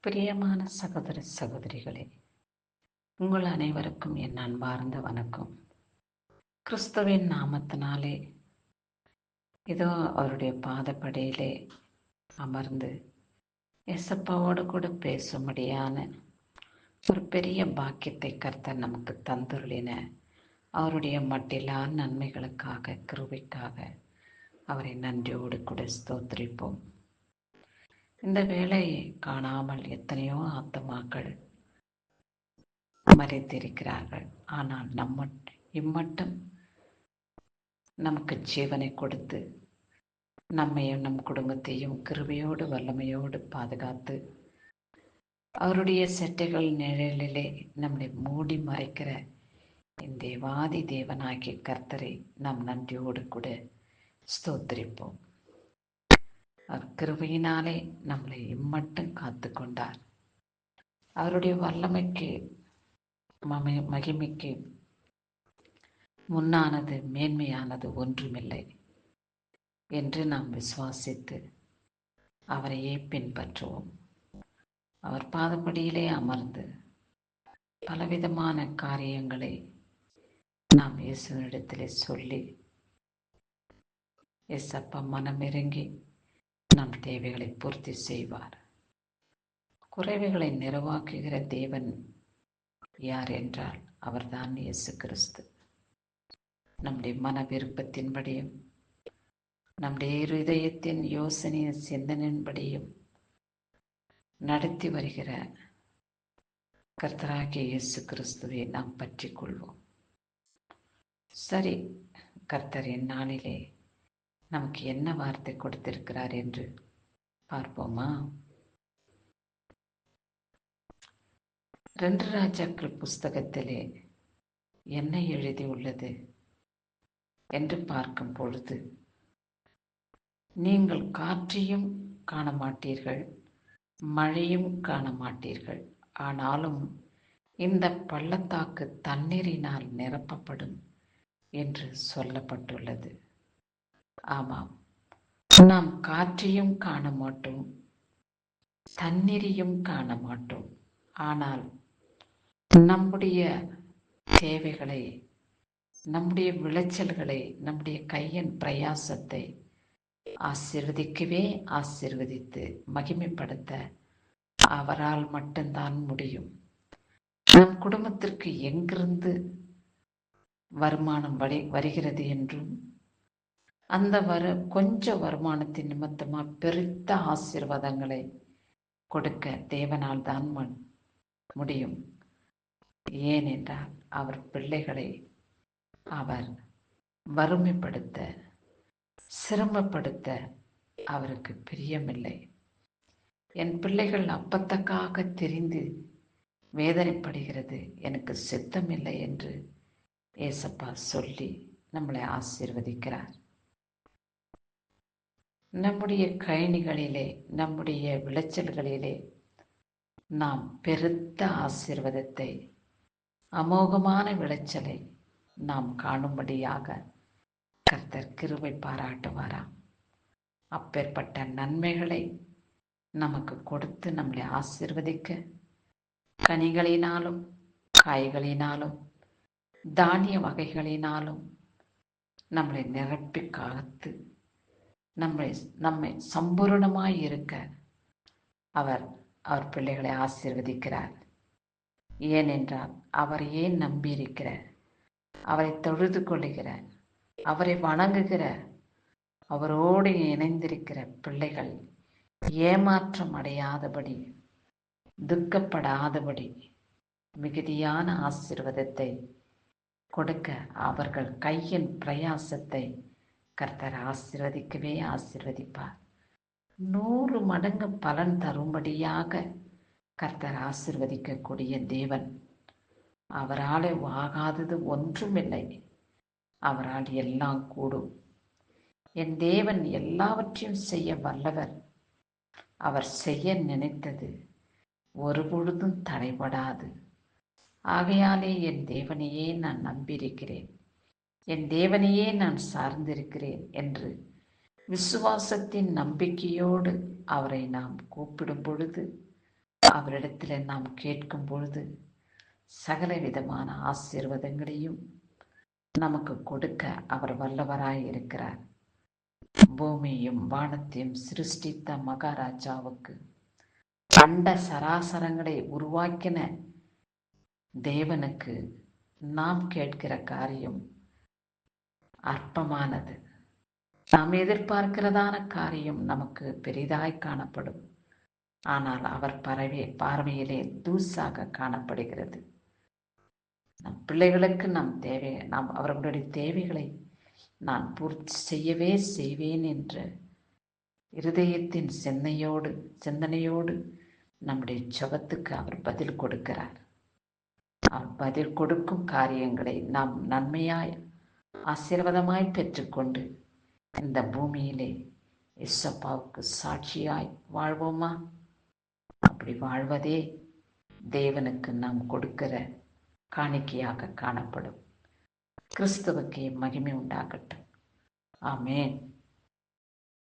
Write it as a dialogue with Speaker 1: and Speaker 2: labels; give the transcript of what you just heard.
Speaker 1: பிரியமான சகோதர சகோதரிகளே, உங்கள் அனைவருக்கும் என் அன்பார்ந்த வணக்கம். கிறிஸ்துவின் நாமத்தினாலே இதோ அவருடைய பாதப்படியிலே அமர்ந்து எசப்பாவோடு கூட பேசும்படியான ஒரு பெரிய பாக்கியத்தை கர்த்தர் நமக்கு தந்துருளின அவருடைய மட்டிலா நன்மைகளுக்காக, கிருபைக்காக அவரை நன்றியோடு கூட ஸ்தோத்திரிப்போம். இந்த வேளையை காணாமல் எத்தனையோ ஆத்துமாக்கள் மறைத்திருக்கிறார்கள். ஆனால் இம்மட்டும் நமக்கு ஜீவனை கொடுத்து நம்மையும் நம் குடும்பத்தையும் கிருபையோடு வல்லமையோடு பாதுகாத்து அவருடைய செட்டைகள் நிழலிலே நம்மை மூடி மறைக்கிற இந்த தேவாதி தேவனாகிய கர்த்தரை நாம் நன்றியோடு கூட ஸ்தோத்திரிப்போம். அவர் கிருபையினாலே நம்மளை இம்மட்டும் காத்து கொண்டார். அவருடைய வல்லமைக்கு மகிமைக்கு முன்னானது மேன்மையானது ஒன்றுமில்லை என்று நாம் விசுவாசித்து அவரையே பின்பற்றுவோம். அவர் பாதப்படியிலே அமர்ந்து பலவிதமான காரியங்களை நாம் இயேசுவினிடத்திலே சொல்லி இயேசப்பா மனமிறங்கி நம் தேவைகளை பூர்த்தி செய்வார். குறைவுகளை நிறைவாக்குகிற தேவன் யார் என்றால் அவர்தான் இயேசு கிறிஸ்து. நம்முடைய மன விருப்பத்தின்படியும் நம்முடைய இருதயத்தின் யோசனை சிந்தனையின்படியும் நடத்தி வருகிற கர்த்தராகிய இயேசு கிறிஸ்துவை நாம் பற்றி கொள்வோம். சரி, கர்த்தரின் நாளிலே நமக்கு என்ன வார்த்தை கொடுத்திருக்கிறார் என்று பார்ப்போமா? 2 ராஜாக்கள் புஸ்தகத்திலே என்ன எழுதியுள்ளது என்று பார்க்கும் பொழுது, நீங்கள் காற்றையும் காண மாட்டீர்கள், மழையும் காண மாட்டீர்கள், ஆனாலும் இந்த பள்ளத்தாக்கு தண்ணீரினால் நிரப்பப்படும் என்று சொல்லப்பட்டுள்ளது. ஆமாம், நாம் காற்றையும் காண மாட்டோம், தண்ணீரையும் காண மாட்டோம். ஆனால் நம்முடைய தேவைகளை, நம்முடைய விளைச்சல்களை, நம்முடைய கையின் பிரயாசத்தை ஆசீர்வதித்து மகிமைப்படுத்த அவரால் மட்டும்தான் முடியும். நம் குடும்பத்திற்கு எங்கிருந்து வருமானம் வருகிறது என்றும் அந்த கொஞ்ச வருமானத்தின் நிமித்தமா பெருத்த ஆசீர்வாதங்களை கொடுக்க தேவனால் தான் முடியும். ஏனென்றால் அவர் பிள்ளைகளை அவர் வறுமைப்படுத்த, சிரமப்படுத்த அவருக்கு பிரியமில்லை. என் பிள்ளைகள் அப்பத்தக்காக தெரிந்து வேதனைப்படுகிறது, எனக்கு சித்தமில்லை என்று ஏசப்பா சொல்லி நம்மளை ஆசீர்வதிக்கிறார். நம்முடைய கயனிகளிலே, நம்முடைய விளைச்சல்களிலே நாம் பெருத்த ஆசீர்வாதத்தை, அமோகமான விளைச்சலை நாம் காணும்படியாக கர்த்தர் கிருபை பாராட்டுவாராம். அப்பேற்பட்ட நன்மைகளை நமக்கு கொடுத்து நம்மளை ஆசீர்வதிக்க கனிகளினாலும், காய்களினாலும், தானிய வகைகளினாலும் நம்மளை நிரப்பி காத்து நம்மை சம்பூர்ணமாய் இருக்க அவர் பிள்ளைகளை ஆசீர்வதிக்கிறார். ஏனென்றால் அவரையே நம்பியிருக்கிற, அவரை தொழுது கொள்ளுகிற, அவரை வணங்குகிற, அவரோடு இணைந்திருக்கிற பிள்ளைகள் ஏமாற்றம் அடையாதபடி, துக்கப்படாதபடி மிகுதியான ஆசீர்வாதத்தை கொடுக்க அவர்கள் கையின் பிரயாசத்தை கர்த்தர் ஆசீர்வதிப்பார். 100 மடங்கு பலன் தரும்படியாக கர்த்தர் ஆசீர்வதிக்கக்கூடிய தேவன். அவரால் ஆகாதது ஒன்றுமில்லை. அவரால் எல்லாம் கூடும். என் தேவன் எல்லாவற்றையும் செய்ய வல்லவர். அவர் செய்ய நினைத்தது ஒருபொழுதும் தடைபடாது. ஆகையாலே என் தேவனையே நான் நம்பியிருக்கிறேன், என் தேவனையே நான் சார்ந்திருக்கிறேன் என்று விசுவாசத்தின் நம்பிக்கையோடு அவரை நாம் கூப்பிடும் பொழுது அவரிடத்தில் நாம் கேட்கும் பொழுது சகல விதமான ஆசீர்வாதங்களையும் நமக்கு கொடுக்க அவர் வல்லவராய் இருக்கிறார். பூமியும் வானத்தையும் சிருஷ்டித்த மகாராஜாவுக்கு, அண்ட சராசரங்களை உருவாக்கின தேவனுக்கு நாம் கேட்கிற காரியம் அற்பமானது. நாம் எதிர்பார்க்கிறதான காரியம் நமக்கு பெரிதாய் காணப்படும். ஆனால் அவர் பார்வையிலே தூசாக காணப்படுகிறது. நம் பிள்ளைகளுக்கு நாம் அவர்களுடைய தேவைகளை நான் பூர்த்தி செய்யவே செய்வேன் என்ற இருதயத்தின் சிந்தனையோடு நம்முடைய ஜெபத்துக்கு அவர் பதில் கொடுக்கிறார். அவர் பதில் கொடுக்கும் காரியங்களை நாம் நன்மையாய் ஆசீர்வாதமாய் பெற்றுக்கொண்டு இந்த பூமியிலே இயேசுவுக்கு சாட்சியாய் வாழ்வோமா? அப்படி வாழ்வதே தேவனுக்கு நாம் கொடுக்கிற காணிக்கையாக காணப்படும். கிறிஸ்துவுக்கே மகிமை உண்டாகட்டும். ஆமென்.